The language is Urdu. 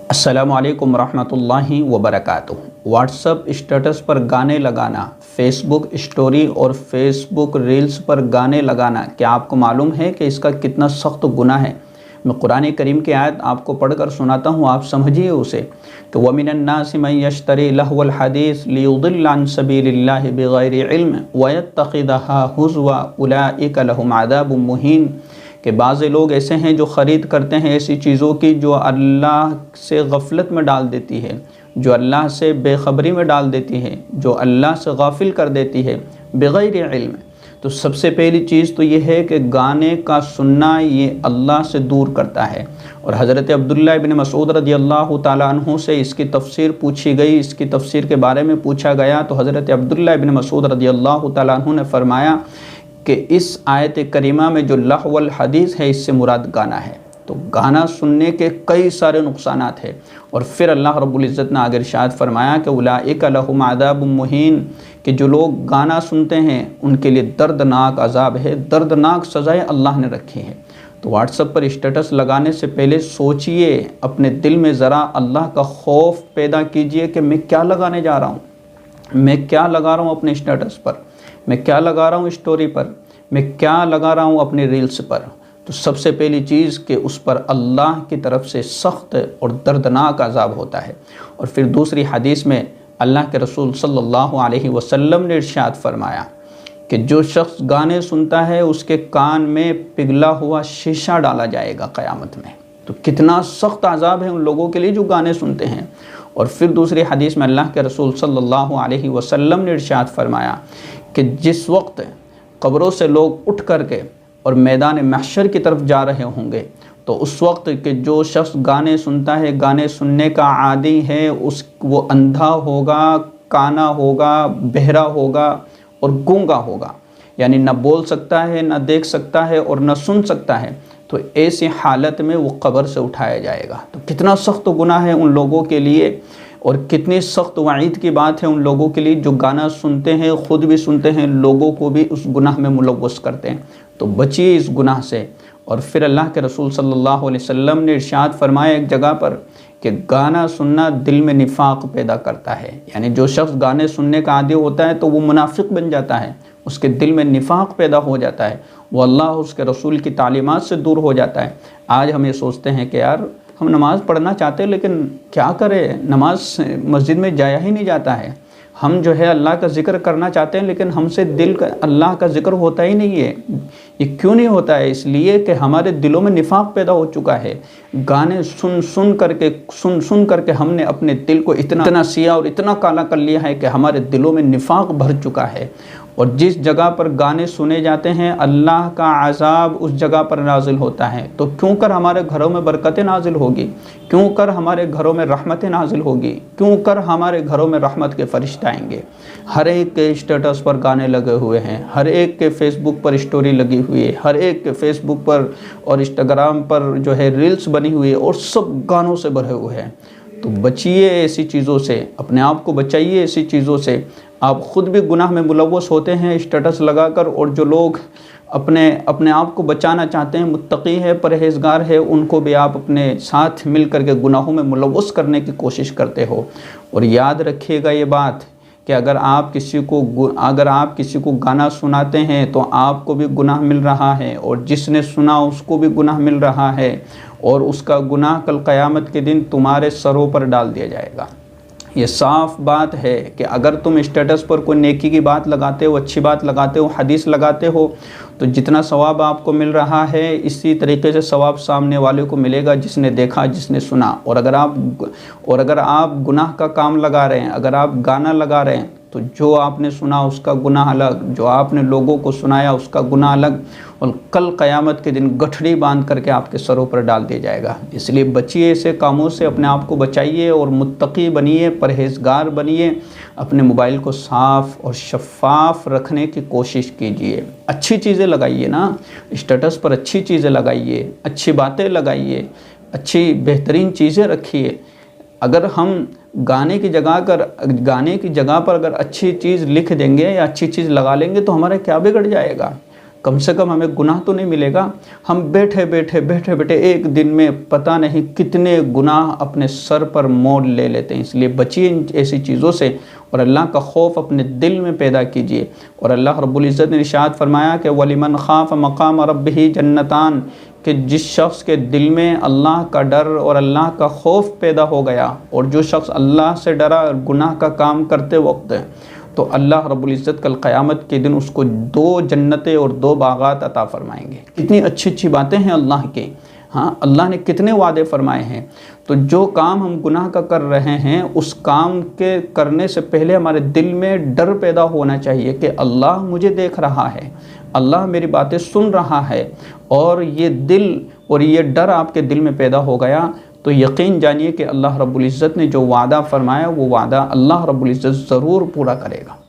السلام علیکم ورحمۃ اللہ وبرکاتہ۔ واٹس اپ اسٹیٹس پر گانے لگانا، فیس بک اسٹوری اور فیس بک ریلز پر گانے لگانا، کیا آپ کو معلوم ہے کہ اس کا کتنا سخت گناہ ہے؟ میں قرآن کریم کی آیت آپ کو پڑھ کر سناتا ہوں، آپ سمجھیے اسے کہ وَمِنَ النَّاسِ مَن يَشْتَرِي لَهْوَ الْحَدِيثِ لِيُضِلَّ عَن سَبِيلِ اللَّهِ بِغَيْرِ عِلْمٍ وَيَتَّخِذَهَا هُزُوًا أُولَٰئِكَ لَهُمْ عَذَابٌ مُّهِينٌ۔ کہ بعض لوگ ایسے ہیں جو خرید کرتے ہیں ایسی چیزوں کی جو اللہ سے غفلت میں ڈال دیتی ہے، جو اللہ سے بے خبری میں ڈال دیتی ہے، جو اللہ سے غافل کر دیتی ہے بغیر علم۔ تو سب سے پہلی چیز تو یہ ہے کہ گانے کا سننا یہ اللہ سے دور کرتا ہے۔ اور حضرت عبداللہ ابن مسعود رضی اللہ تعالیٰ عنہ سے اس کی تفسیر پوچھی گئی، اس کی تفسیر کے بارے میں پوچھا گیا تو حضرت عبداللہ ابن مسعود رضی اللہ تعالیٰ عنہ نے فرمایا کہ اس آیت کریمہ میں جو لہو الحدیث ہے اس سے مراد گانا ہے۔ تو گانا سننے کے کئی سارے نقصانات ہیں، اور پھر اللہ رب العزت نے آگے ارشاد فرمایا کہ اولئک لہم عذاب مہین، کہ جو لوگ گانا سنتے ہیں ان کے لیے دردناک عذاب ہے، دردناک سزائیں اللہ نے رکھی ہیں۔ تو واٹس ایپ پر اسٹیٹس لگانے سے پہلے سوچئے، اپنے دل میں ذرا اللہ کا خوف پیدا کیجئے کہ میں کیا لگانے جا رہا ہوں، میں کیا لگا رہا ہوں اپنے اسٹیٹس پر، میں کیا لگا رہا ہوں اسٹوری پر، میں کیا لگا رہا ہوں اپنے ریلز پر۔ تو سب سے پہلی چیز کہ اس پر اللہ کی طرف سے سخت اور دردناک عذاب ہوتا ہے۔ اور پھر دوسری حدیث میں اللہ کے رسول صلی اللہ علیہ وسلم نے ارشاد فرمایا کہ جو شخص گانے سنتا ہے اس کے کان میں پگھلا ہوا شیشہ ڈالا جائے گا قیامت میں۔ تو کتنا سخت عذاب ہے ان لوگوں کے لیے جو گانے سنتے ہیں۔ اور پھر دوسری حدیث میں اللہ کے رسول صلی اللہ علیہ وسلم نے ارشاد فرمایا کہ جس وقت قبروں سے لوگ اٹھ کر کے اور میدان محشر کی طرف جا رہے ہوں گے تو اس وقت کہ جو شخص گانے سنتا ہے، گانے سننے کا عادی ہے، وہ اندھا ہوگا، کانا ہوگا، بہرا ہوگا اور گونگا ہوگا، یعنی نہ بول سکتا ہے، نہ دیکھ سکتا ہے اور نہ سن سکتا ہے۔ تو ایسی حالت میں وہ قبر سے اٹھایا جائے گا۔ تو کتنا سخت گناہ ہے ان لوگوں کے لیے، اور کتنی سخت وعید کی بات ہے ان لوگوں کے لیے جو گانا سنتے ہیں، خود بھی سنتے ہیں، لوگوں کو بھی اس گناہ میں ملوث کرتے ہیں۔ تو بچیے اس گناہ سے۔ اور پھر اللہ کے رسول صلی اللہ علیہ وسلم نے ارشاد فرمایا ایک جگہ پر کہ گانا سننا دل میں نفاق پیدا کرتا ہے، یعنی جو شخص گانے سننے کا عادی ہوتا ہے تو وہ منافق بن جاتا ہے، اس کے دل میں نفاق پیدا ہو جاتا ہے، وہ اللہ اس کے رسول کی تعلیمات سے دور ہو جاتا ہے۔ آج ہم یہ سوچتے ہیں کہ یار ہم نماز پڑھنا چاہتے ہیں لیکن کیا کریں، نماز مسجد میں جایا ہی نہیں جاتا ہے۔ ہم جو ہے اللہ کا ذکر کرنا چاہتے ہیں لیکن ہم سے دل کا اللہ کا ذکر ہوتا ہی نہیں ہے۔ یہ کیوں نہیں ہوتا ہے؟ اس لیے کہ ہمارے دلوں میں نفاق پیدا ہو چکا ہے۔ گانے سن کر کے ہم نے اپنے دل کو اتنا سیاہ اور اتنا کالا کر لیا ہے کہ ہمارے دلوں میں نفاق بھر چکا ہے۔ اور جس جگہ پر گانے سنے جاتے ہیں اللہ کا عذاب اس جگہ پر نازل ہوتا ہے۔ تو کیوں کر ہمارے گھروں میں برکتیں نازل ہوگی، کیوں کر ہمارے گھروں میں رحمتیں نازل ہوگی، کیوں کر ہمارے گھروں میں رحمت کے فرشتے آئیں گے۔ ہر ایک کے اسٹیٹس پر گانے لگے ہوئے ہیں، ہر ایک کے فیس بک پر اسٹوری لگی ہوئی ہے، ہر ایک کے فیس بک پر اور انسٹاگرام پر جو ہے ریلز بنی ہوئی ہے اور سب گانوں سے بھرے ہوئے ہیں۔ تو بچیے ایسی چیزوں سے، اپنے آپ کو بچائیے ایسی چیزوں سے۔ آپ خود بھی گناہ میں ملوث ہوتے ہیں اسٹیٹس لگا کر، اور جو لوگ اپنے آپ کو بچانا چاہتے ہیں، متقی ہے، پرہیزگار ہے، ان کو بھی آپ اپنے ساتھ مل کر کے گناہوں میں ملوث کرنے کی کوشش کرتے ہو۔ اور یاد رکھیے گا یہ بات کہ اگر آپ کسی کو گانا سناتے ہیں تو آپ کو بھی گناہ مل رہا ہے، اور جس نے سنا اس کو بھی گناہ مل رہا ہے، اور اس کا گناہ کل قیامت کے دن تمہارے سروں پر ڈال دیا جائے گا۔ یہ صاف بات ہے کہ اگر تم اسٹیٹس پر کوئی نیکی کی بات لگاتے ہو، اچھی بات لگاتے ہو، حدیث لگاتے ہو، تو جتنا ثواب آپ کو مل رہا ہے اسی طریقے سے ثواب سامنے والے کو ملے گا جس نے دیکھا، جس نے سنا۔ اور اگر آپ گناہ کا کام لگا رہے ہیں، اگر آپ گانا لگا رہے ہیں تو جو آپ نے سنا اس کا گناہ الگ، جو آپ نے لوگوں کو سنایا اس کا گناہ الگ، اور کل قیامت کے دن گٹھڑی باندھ کر کے آپ کے سروں پر ڈال دیا جائے گا۔ اس لیے بچیے ایسے کاموں سے، اپنے آپ کو بچائیے اور متقی بنیے، پرہیزگار بنیے، اپنے موبائل کو صاف اور شفاف رکھنے کی کوشش کیجیے۔ اچھی چیزیں لگائیے نا، اسٹیٹس پر اچھی چیزیں لگائیے، اچھی باتیں لگائیے، اچھی بہترین چیزیں رکھیے۔ اگر ہم گانے کی جگہ پر اگر اچھی چیز لکھ دیں گے یا اچھی چیز لگا لیں گے تو ہمارا کیا بگڑ جائے گا؟ کم سے کم ہمیں گناہ تو نہیں ملے گا۔ ہم بیٹھے بیٹھے ایک دن میں پتہ نہیں کتنے گناہ اپنے سر پر موڑ لے لیتے ہیں۔ اس لیے بچیے ان ایسی چیزوں سے اور اللہ کا خوف اپنے دل میں پیدا کیجیے۔ اور اللہ رب العزت نے ارشاد فرمایا کہ وَلِمَنْ خَافَ مَقَامَ رَبِّهِ جَنَّتَانِ، کہ جس شخص کے دل میں اللہ کا ڈر اور اللہ کا خوف پیدا ہو گیا، اور جو شخص اللہ سے ڈرا گناہ کا کام کرتے وقت، تو اللہ رب العزت کل قیامت کے دن اس کو 2 جنتیں اور 2 باغات عطا فرمائیں گے۔ کتنی اچھی اچھی باتیں ہیں اللہ کے، ہاں اللہ نے کتنے وعدے فرمائے ہیں۔ تو جو کام ہم گناہ کا کر رہے ہیں، اس کام کے کرنے سے پہلے ہمارے دل میں ڈر پیدا ہونا چاہیے کہ اللہ مجھے دیکھ رہا ہے، اللہ میری باتیں سن رہا ہے، اور یہ دل اور یہ ڈر آپ کے دل میں پیدا ہو گیا تو یقین جانیے کہ اللہ رب العزت نے جو وعدہ فرمایا وہ وعدہ اللہ رب العزت ضرور پورا کرے گا۔